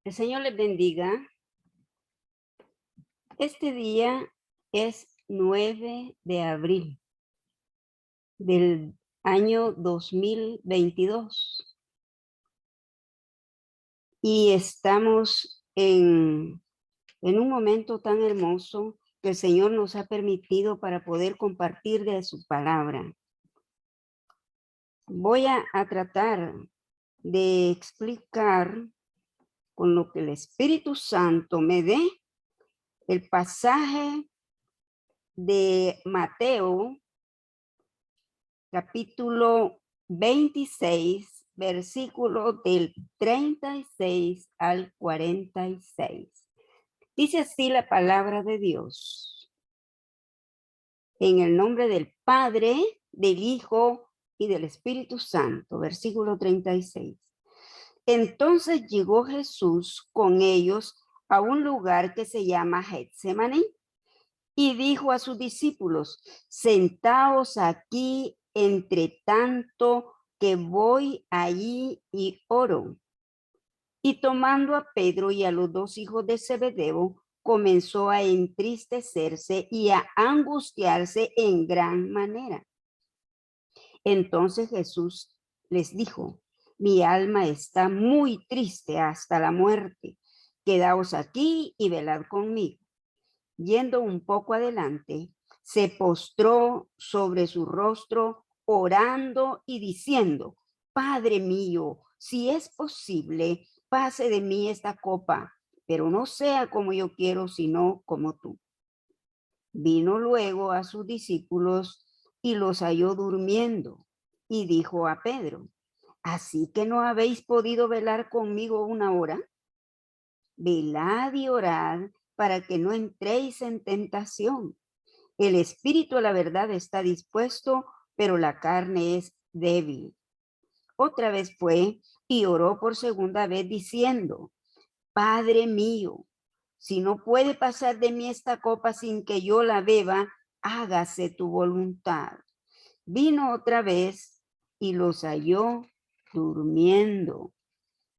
El Señor les bendiga. Este día es 9 de abril del año 2022 y estamos en un momento tan hermoso que el Señor nos ha permitido para poder compartir de su palabra. Voy a tratar de explicar con lo que el Espíritu Santo me dé el pasaje de Mateo, capítulo 26, versículo del 36 al 46. Dice así la palabra de Dios. En el nombre del Padre, del Hijo y del Espíritu Santo. Versículo 36. Entonces llegó Jesús con ellos a un lugar que se llama Getsemaní y dijo a sus discípulos: sentaos aquí entre tanto que voy allí y oro. Y tomando a Pedro y a los dos hijos de Zebedeo, comenzó a entristecerse y a angustiarse en gran manera. Entonces Jesús les dijo: mi alma está muy triste hasta la muerte. Quedaos aquí y velad conmigo. Yendo un poco adelante, se postró sobre su rostro, orando y diciendo: Padre mío, si es posible, pase de mí esta copa, pero no sea como yo quiero, sino como tú. Vino luego a sus discípulos y los halló durmiendo, y dijo a Pedro: ¿así que no habéis podido velar conmigo una hora? Velad y orad para que no entréis en tentación. El espíritu a la verdad está dispuesto, pero la carne es débil. Otra vez fue y oró por segunda vez diciendo: Padre mío, si no puede pasar de mí esta copa sin que yo la beba, hágase tu voluntad. Vino otra vez y los halló durmiendo,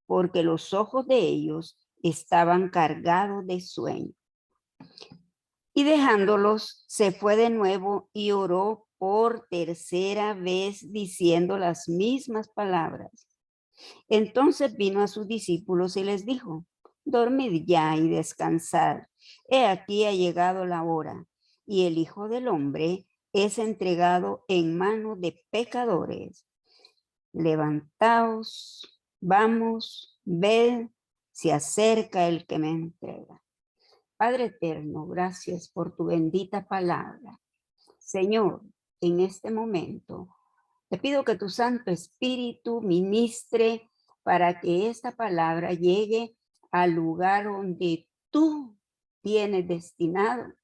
porque los ojos de ellos estaban cargados de sueño. Y dejándolos, se fue de nuevo y oró por tercera vez diciendo las mismas palabras. Entonces vino a sus discípulos y les dijo: dormid ya y descansad. He aquí ha llegado la hora, y el Hijo del Hombre es entregado en manos de pecadores. Levantaos, vamos, ved, se acerca el que me entrega. Padre eterno, gracias por tu bendita palabra. Señor, en este momento te pido que tu Santo Espíritu ministre para que esta palabra llegue al lugar donde tú tienes destinado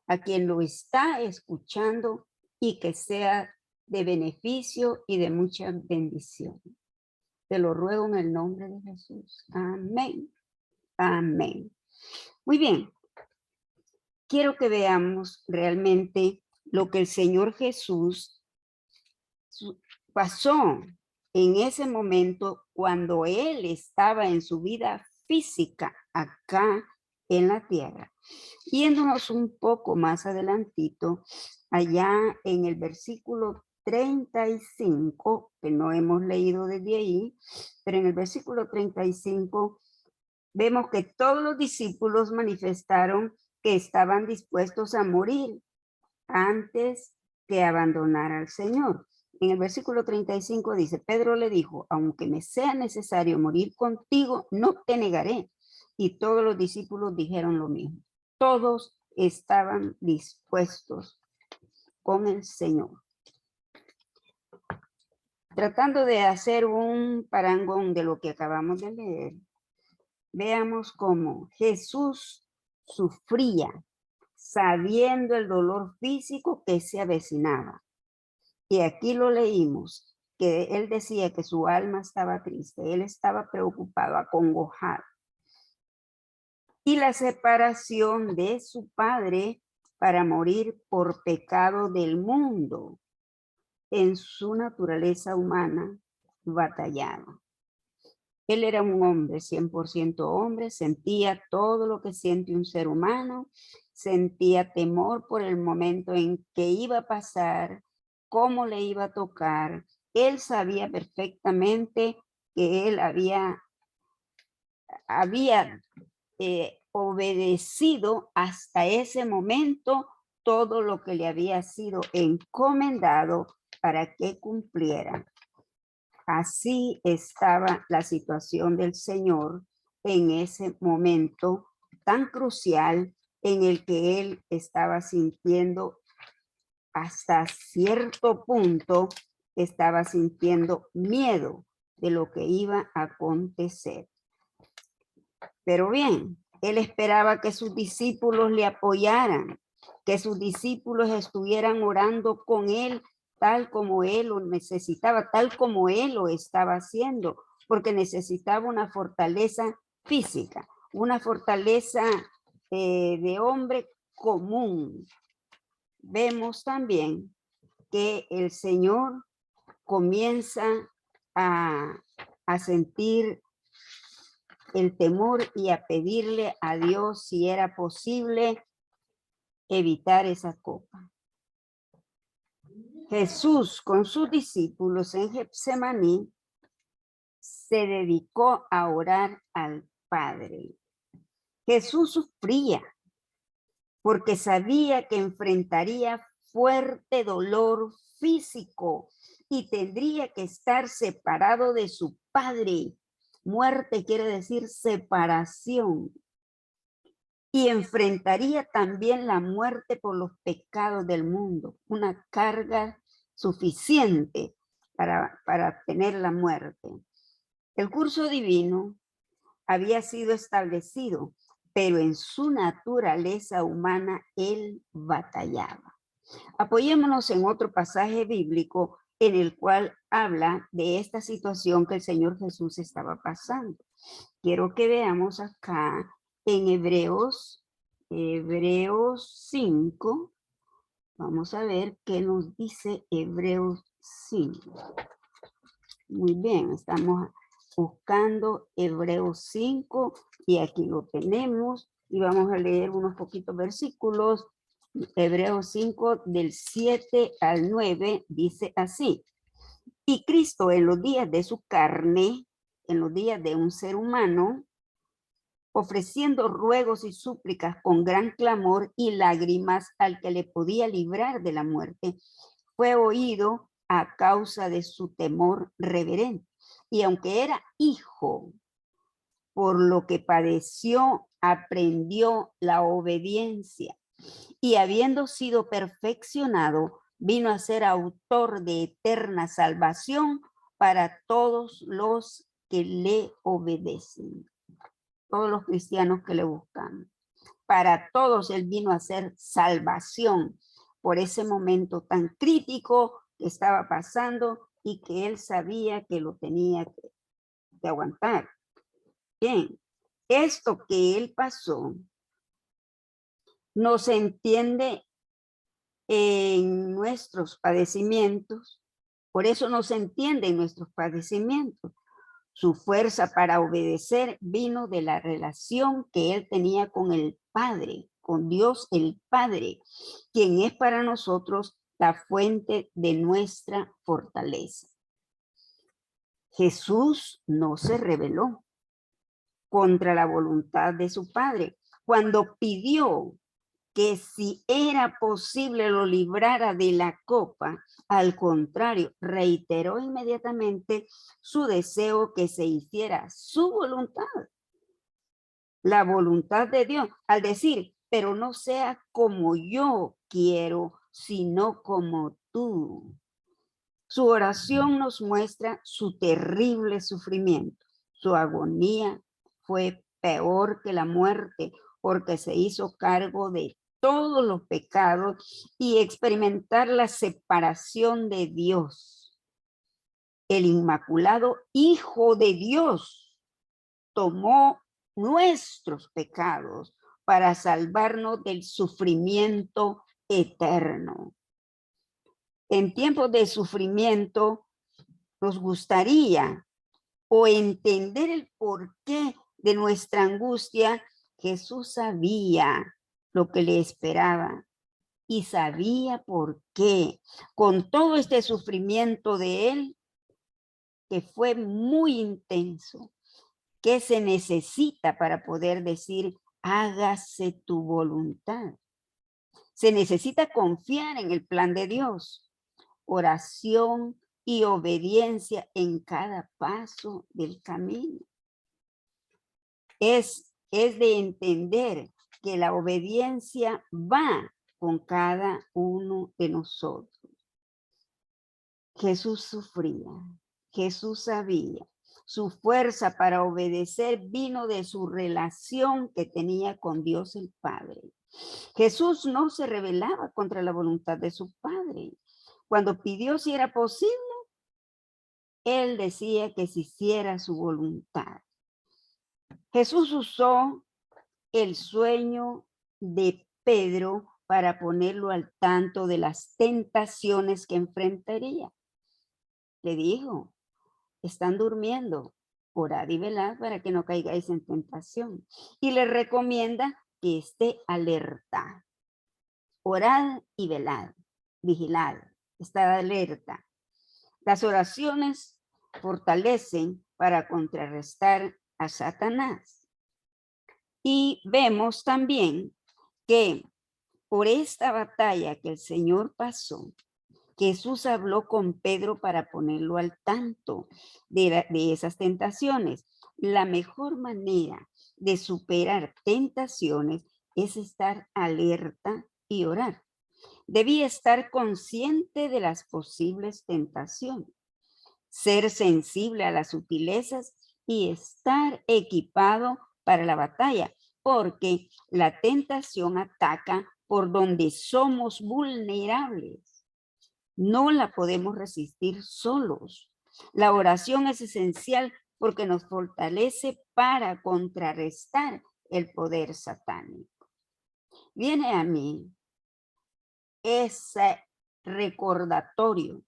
a quien lo está escuchando y que sea de beneficio y de mucha bendición. Te lo ruego en el nombre de Jesús. Amén. Amén. Muy bien. Quiero que veamos realmente lo que el Señor Jesús pasó en ese momento cuando Él estaba en su vida física acá en la tierra. Yéndonos un poco más adelantito, allá en el versículo 35, que no hemos leído desde ahí, pero en el versículo 35 vemos que todos los discípulos manifestaron que estaban dispuestos a morir antes que abandonar al Señor. En el versículo 35 dice: Pedro le dijo: aunque me sea necesario morir contigo, no te negaré. Y todos los discípulos dijeron lo mismo. Todos estaban dispuestos con el Señor. Tratando de hacer un parangón de lo que acabamos de leer, veamos cómo Jesús sufría sabiendo el dolor físico que se avecinaba. Y aquí lo leímos, que él decía que su alma estaba triste, él estaba preocupado, acongojado. Y la separación de su padre para morir por pecado del mundo, en su naturaleza humana, batallaba. Él era un hombre, 100% hombre, sentía todo lo que siente un ser humano, sentía temor por el momento en que iba a pasar, cómo le iba a tocar. Él sabía perfectamente que él había obedecido hasta ese momento todo lo que le había sido encomendado para que cumpliera. Así estaba la situación del Señor en ese momento tan crucial en el que él estaba sintiendo hasta cierto punto, estaba sintiendo miedo de lo que iba a acontecer. Pero bien, él esperaba que sus discípulos le apoyaran, que sus discípulos estuvieran orando con él tal como él lo necesitaba, tal como él lo estaba haciendo, porque necesitaba una fortaleza física, una fortaleza de hombre común. Vemos también que el Señor comienza a sentir el temor y a pedirle a Dios si era posible evitar esa copa. Jesús con sus discípulos en Getsemaní se dedicó a orar al Padre. Jesús sufría porque sabía que enfrentaría fuerte dolor físico y tendría que estar separado de su Padre. Muerte quiere decir separación. Y enfrentaría también la muerte por los pecados del mundo, una carga suficiente para tener la muerte. El curso divino había sido establecido, pero en su naturaleza humana él batallaba. Apoyémonos en otro pasaje bíblico en el cual habla de esta situación que el Señor Jesús estaba pasando. Quiero que veamos acá en Hebreos 5. Vamos a ver qué nos dice Hebreos 5. Muy bien, estamos buscando Hebreos 5 y aquí lo tenemos y vamos a leer unos poquitos versículos. Hebreos 5 del 7 al 9 dice así: y Cristo en los días de su carne, en los días de un ser humano, ofreciendo ruegos y súplicas con gran clamor y lágrimas al que le podía librar de la muerte, fue oído a causa de su temor reverente. Y aunque era hijo, por lo que padeció, aprendió la obediencia. Y habiendo sido perfeccionado, vino a ser autor de eterna salvación para todos los que le obedecen. Todos los cristianos que le buscan. Para todos él vino a ser salvación por ese momento tan crítico que estaba pasando y que él sabía que lo tenía que aguantar. Bien, esto que él pasó no se entiende en nuestros padecimientos, por eso no se entiende en nuestros padecimientos. Su fuerza para obedecer vino de la relación que él tenía con el Padre, con Dios el Padre, quien es para nosotros la fuente de nuestra fortaleza. Jesús no se rebeló contra la voluntad de su Padre. Cuando pidió que si era posible lo librara de la copa, al contrario, reiteró inmediatamente su deseo que se hiciera su voluntad, la voluntad de Dios, al decir, pero no sea como yo quiero, sino como tú. Su oración nos muestra su terrible sufrimiento. Su agonía fue peor que la muerte, porque se hizo cargo de todos los pecados y experimentar la separación de Dios. El inmaculado Hijo de Dios tomó nuestros pecados para salvarnos del sufrimiento eterno. En tiempos de sufrimiento nos gustaría o entender el porqué de nuestra angustia, Jesús sabía lo que le esperaba y sabía por qué. Con todo este sufrimiento de él, que fue muy intenso, que se necesita para poder decir, hágase tu voluntad. Se necesita confiar en el plan de Dios, oración y obediencia en cada paso del camino. Es de entender que la obediencia va con cada uno de nosotros. Jesús sufría, Jesús sabía. Su fuerza para obedecer vino de su relación que tenía con Dios el Padre. Jesús no se rebelaba contra la voluntad de su Padre. Cuando pidió si era posible, él decía que se hiciera su voluntad. Jesús usó el sueño de Pedro para ponerlo al tanto de las tentaciones que enfrentaría. Le dijo, están durmiendo, orad y velad para que no caigáis en tentación. Y le recomienda que esté alerta. Orad y velad, vigilad, estad alerta. Las oraciones fortalecen para contrarrestar a Satanás. Y vemos también que por esta batalla que el Señor pasó, Jesús habló con Pedro para ponerlo al tanto de esas tentaciones. La mejor manera de superar tentaciones es estar alerta y orar. Debía estar consciente de las posibles tentaciones, ser sensible a las sutilezas y estar equipado para la batalla, porque la tentación ataca por donde somos vulnerables. No la podemos resistir solos. La oración es esencial porque nos fortalece para contrarrestar el poder satánico. Viene a mí ese recordatorio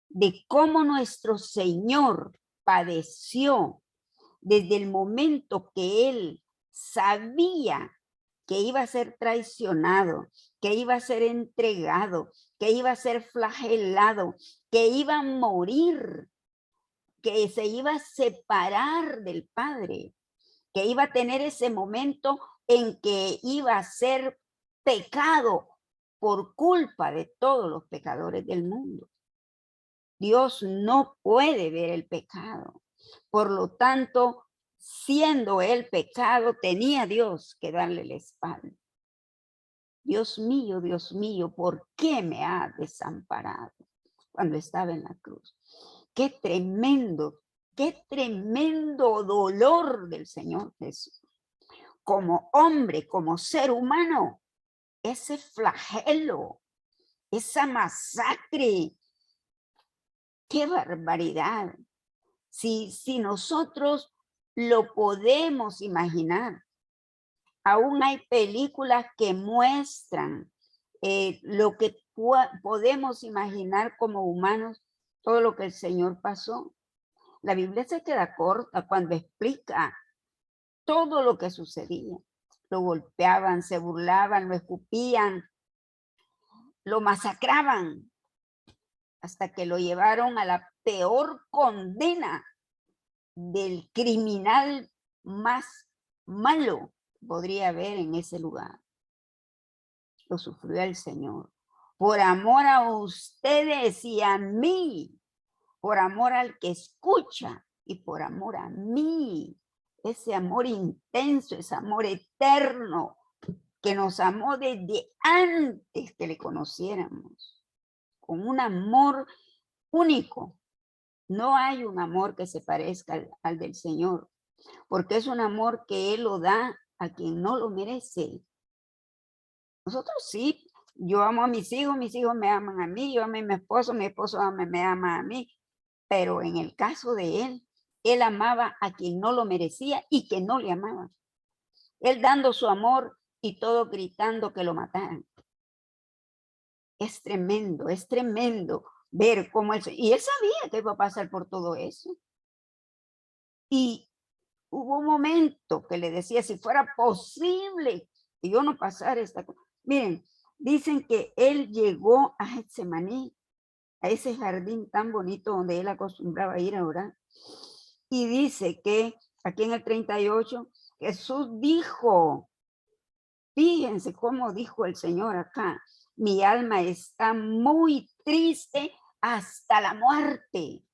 de cómo nuestro Señor padeció desde el momento que Él sabía que iba a ser traicionado, que iba a ser entregado, que iba a ser flagelado, que iba a morir, que se iba a separar del Padre, que iba a tener ese momento en que iba a ser pecado por culpa de todos los pecadores del mundo. Dios no puede ver el pecado. Por lo tanto, siendo el pecado, tenía Dios que darle la espalda. Dios mío, ¿por qué me has desamparado? Cuando estaba en la cruz. Qué tremendo dolor del Señor Jesús. Como hombre, como ser humano, ese flagelo, esa masacre, qué barbaridad. Si nosotros lo podemos imaginar, aún hay películas que muestran lo que podemos imaginar como humanos, todo lo que el Señor pasó. La Biblia se queda corta cuando explica todo lo que sucedía. Lo golpeaban, se burlaban, lo escupían, lo masacraban, hasta que lo llevaron a la peor condena del criminal más malo que podría haber en ese lugar. Lo sufrió el Señor. Por amor a ustedes y a mí, por amor al que escucha y por amor a mí. Ese amor intenso, ese amor eterno que nos amó desde antes que le conociéramos, con un amor único. No hay un amor que se parezca al del Señor, porque es un amor que Él lo da a quien no lo merece. Nosotros sí, yo amo a mis hijos me aman a mí, yo amo a mi esposo me ama a mí, pero en el caso de Él amaba a quien no lo merecía y que no le amaba. Él dando su amor y todo gritando que lo mataran. Es tremendo ver cómo Él... Y Él sabía que iba a pasar por todo eso. Y hubo un momento que le decía, si fuera posible que yo no pasara esta cosa. Miren, dicen que él llegó a Getsemaní, a ese jardín tan bonito donde él acostumbraba a ir a orar. Y dice que aquí en el 38, Jesús dijo, fíjense cómo dijo el Señor acá, mi alma está muy triste hasta la muerte.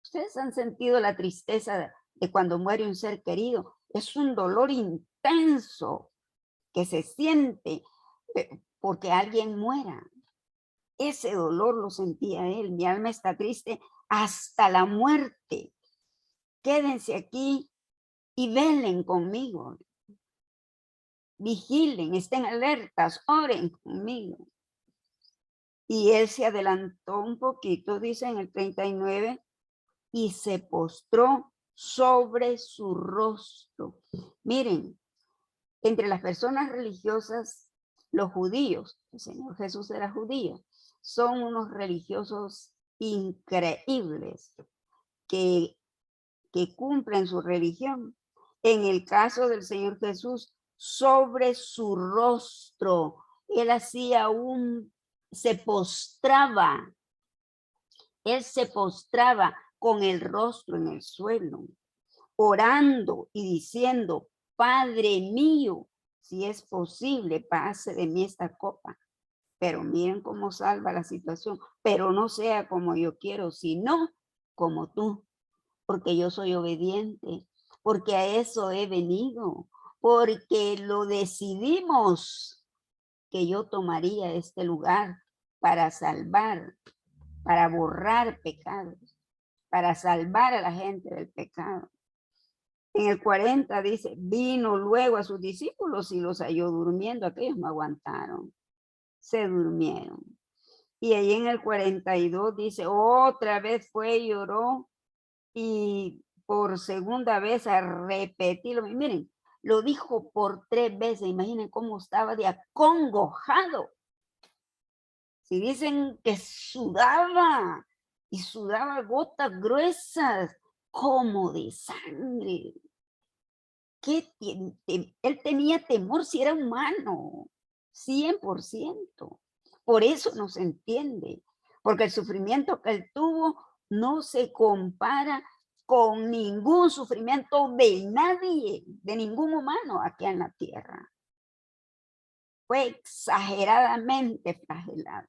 ¿Ustedes han sentido la tristeza de cuando muere un ser querido? Es un dolor intenso que se siente porque alguien muera. Ese dolor lo sentía él. Mi alma está triste hasta la muerte. Quédense aquí y velen conmigo. Vigilen, estén alertas, oren conmigo. Y él se adelantó un poquito, dice en el 39, y se postró sobre su rostro. Miren, entre las personas religiosas, los judíos, el Señor Jesús era judío, son unos religiosos increíbles que cumplen su religión. En el caso del Señor Jesús, sobre su rostro, él hacía se postraba, él se postraba con el rostro en el suelo, orando y diciendo, Padre mío, si es posible, pase de mí esta copa. Pero miren cómo salva la situación, pero no sea como yo quiero, sino como tú, porque yo soy obediente, porque a eso he venido, porque lo decidimos que yo tomaría este lugar para salvar, para borrar pecados, para salvar a la gente del pecado. En el 40 dice, vino luego a sus discípulos y los halló durmiendo, aquellos no aguantaron, se durmieron. Y ahí en el 42 dice, otra vez fue y lloró y por segunda vez a repetirlo. Miren, lo dijo por 3 veces, imaginen cómo estaba de acongojado. Si dicen que sudaba y sudaba gotas gruesas como de sangre. Él tenía temor si era humano, 100%. Por eso no se entiende, porque el sufrimiento que él tuvo no se compara con ningún sufrimiento de nadie, de ningún humano aquí en la tierra. Fue exageradamente flagelado.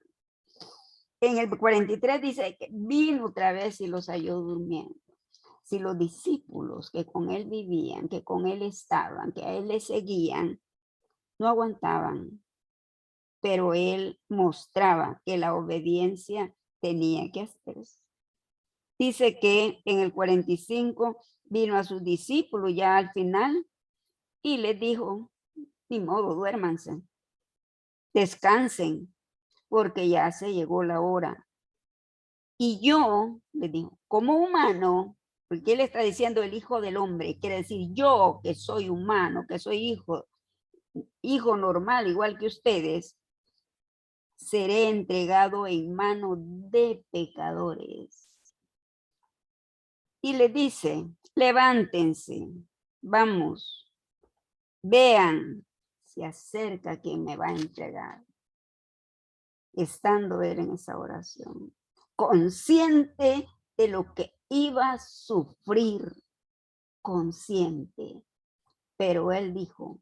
En el 43 dice que vino otra vez y los halló durmiendo. Si los discípulos que con él vivían, que con él estaban, que a él le seguían, no aguantaban, pero él mostraba que la obediencia tenía que hacerse. Dice que en el 45 vino a sus discípulos ya al final y les dijo, ni modo, duérmanse, descansen, porque ya se llegó la hora. Y yo, les digo, como humano, porque él está diciendo el hijo del hombre, quiere decir yo que soy humano, que soy hijo normal, igual que ustedes, seré entregado en manos de pecadores. Y le dice, levántense, vamos, vean, se acerca quien me va a entregar. Estando él en esa oración, consciente de lo que iba a sufrir, consciente. Pero él dijo,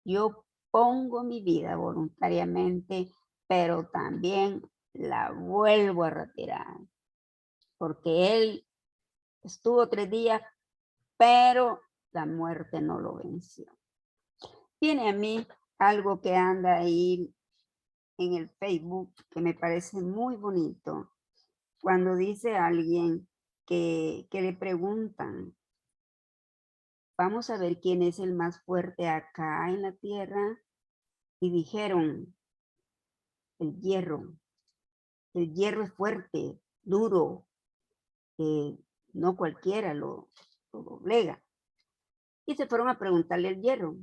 yo pongo mi vida voluntariamente, pero también la vuelvo a retirar. Porque él estuvo 3 días, pero la muerte no lo venció. Tiene a mí algo que anda ahí en el Facebook que me parece muy bonito. Cuando dice alguien que le preguntan, vamos a ver quién es el más fuerte acá en la tierra, y dijeron, el hierro es fuerte, duro, no cualquiera lo doblega. Y se fueron a preguntarle al hierro,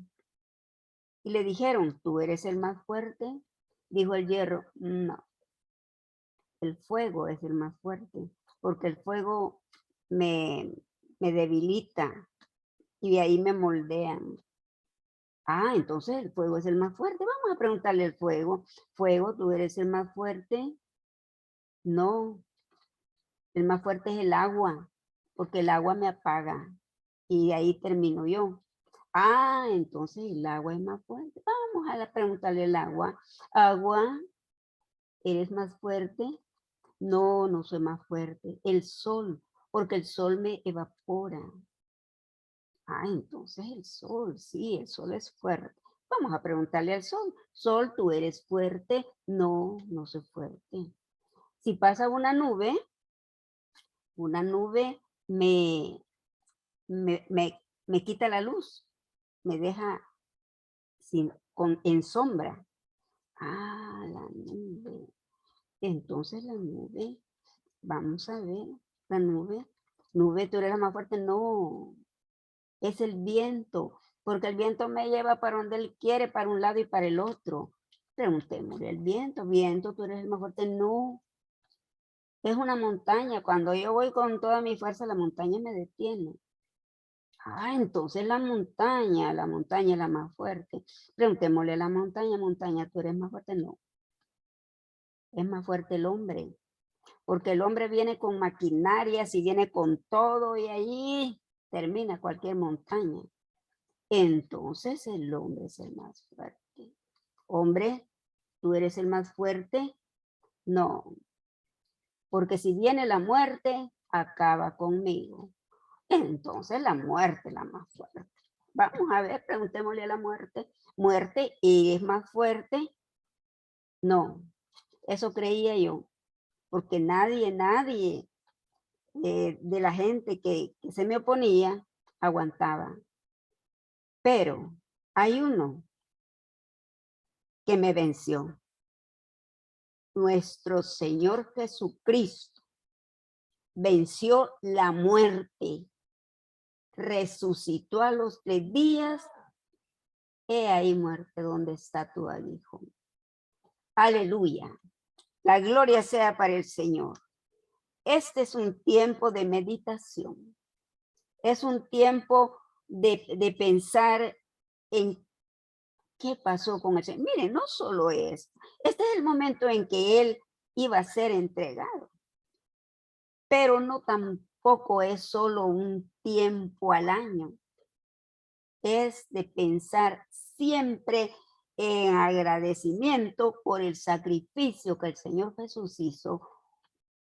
y le dijeron, ¿tú eres el más fuerte? Dijo el hierro, no, el fuego es el más fuerte, porque el fuego me me debilita y de ahí me moldean. Ah, entonces el fuego es el más fuerte. Vamos a preguntarle al fuego. Fuego, ¿tú eres el más fuerte? No, el más fuerte es el agua, porque el agua me apaga y ahí termino yo. Ah, entonces el agua es más fuerte. Vamos a preguntarle al agua. Agua, ¿eres más fuerte? No, no soy más fuerte. El sol, porque el sol me evapora. Ah, entonces el sol, sí, el sol es fuerte. Vamos a preguntarle al sol. Sol, ¿tú eres fuerte? No, no soy fuerte. Si pasa una nube me quita la luz, me deja en sombra. Ah, la nube. Entonces la nube, vamos a ver, la nube. Nube, ¿tú eres la más fuerte? No, es el viento, porque el viento me lleva para donde él quiere, para un lado y para el otro. Preguntémosle al viento, viento, ¿tú eres el más fuerte? No, es una montaña. Cuando yo voy con toda mi fuerza, la montaña me detiene. Ah, entonces la montaña es la más fuerte. Preguntémosle a la montaña, montaña, ¿tú eres más fuerte? No, es más fuerte el hombre, porque el hombre viene con maquinarias y viene con todo y ahí termina cualquier montaña. Entonces el hombre es el más fuerte. Hombre, ¿tú eres el más fuerte? No, porque si viene la muerte, acaba conmigo. Entonces la muerte es la más fuerte. Vamos a ver, preguntémosle a la muerte. Muerte, ¿y es más fuerte? No, eso creía yo, porque nadie de la gente que se me oponía aguantaba. Pero hay uno que me venció. Nuestro Señor Jesucristo venció la muerte, resucitó a los 3 días. He ahí muerte, ¿dónde está tu aguijón? Aleluya. La gloria sea para el Señor. Este es un tiempo de meditación. Es un tiempo de pensar en qué pasó con el Señor. Miren, no solo esto. Este es el momento en que Él iba a ser entregado. Pero no tampoco es solo un tiempo al año. Es de pensar siempre en agradecimiento por el sacrificio que el Señor Jesús hizo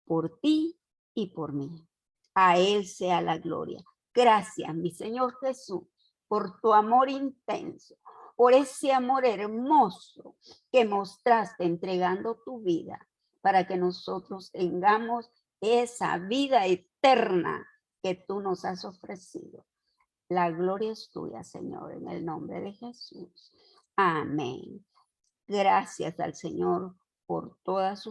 por ti y por mí. A Él sea la gloria. Gracias, mi Señor Jesús, por tu amor intenso, por ese amor hermoso que mostraste entregando tu vida para que nosotros tengamos esa vida eterna que tú nos has ofrecido. La gloria es tuya, Señor, en el nombre de Jesús. Amén. Gracias al Señor por toda su